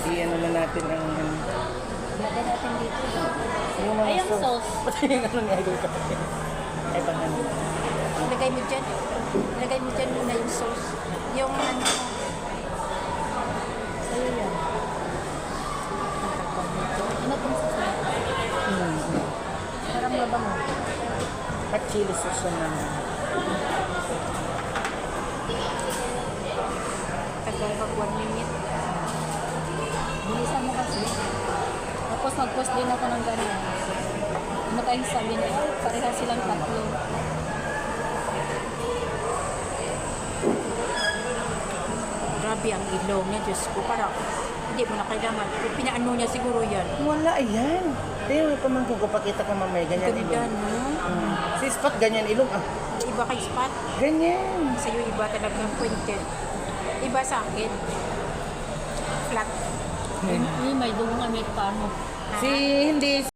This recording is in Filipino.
I-ano na natin ang... Lagay natin dito. Yung mga Ay, ang sauce. Pati yung ano ni Idol Kape. Ay, pang ano. Lagay mo dyan. Lagay mo dyan muna yung sauce. Yung ano. Sa'yo yan. Ano pong sauce? Parang mabango. At chili sauce naman. Tagal pag 1 minute. Bilisan mo kasi. Tapos mag-post din ako ng ganyan. Ano kayong sabi niya? Pareha silang tatlo. Grabe ang ilong niya, Diyos ko. Parang hindi mo na kailangan. Pinaano niya siguro yan. Wala, ayan. Pero may pamangkin ko, pakita ko mamaya, ganyan Ganda, ilong. no? Si Spot, ganyan ilong. Ah, Iba kay Spot. ganyan. Sa'yo iba talagang pointed. Iba sa akin. Flat. Hmm. May dugo nga may paano. Si, hindi,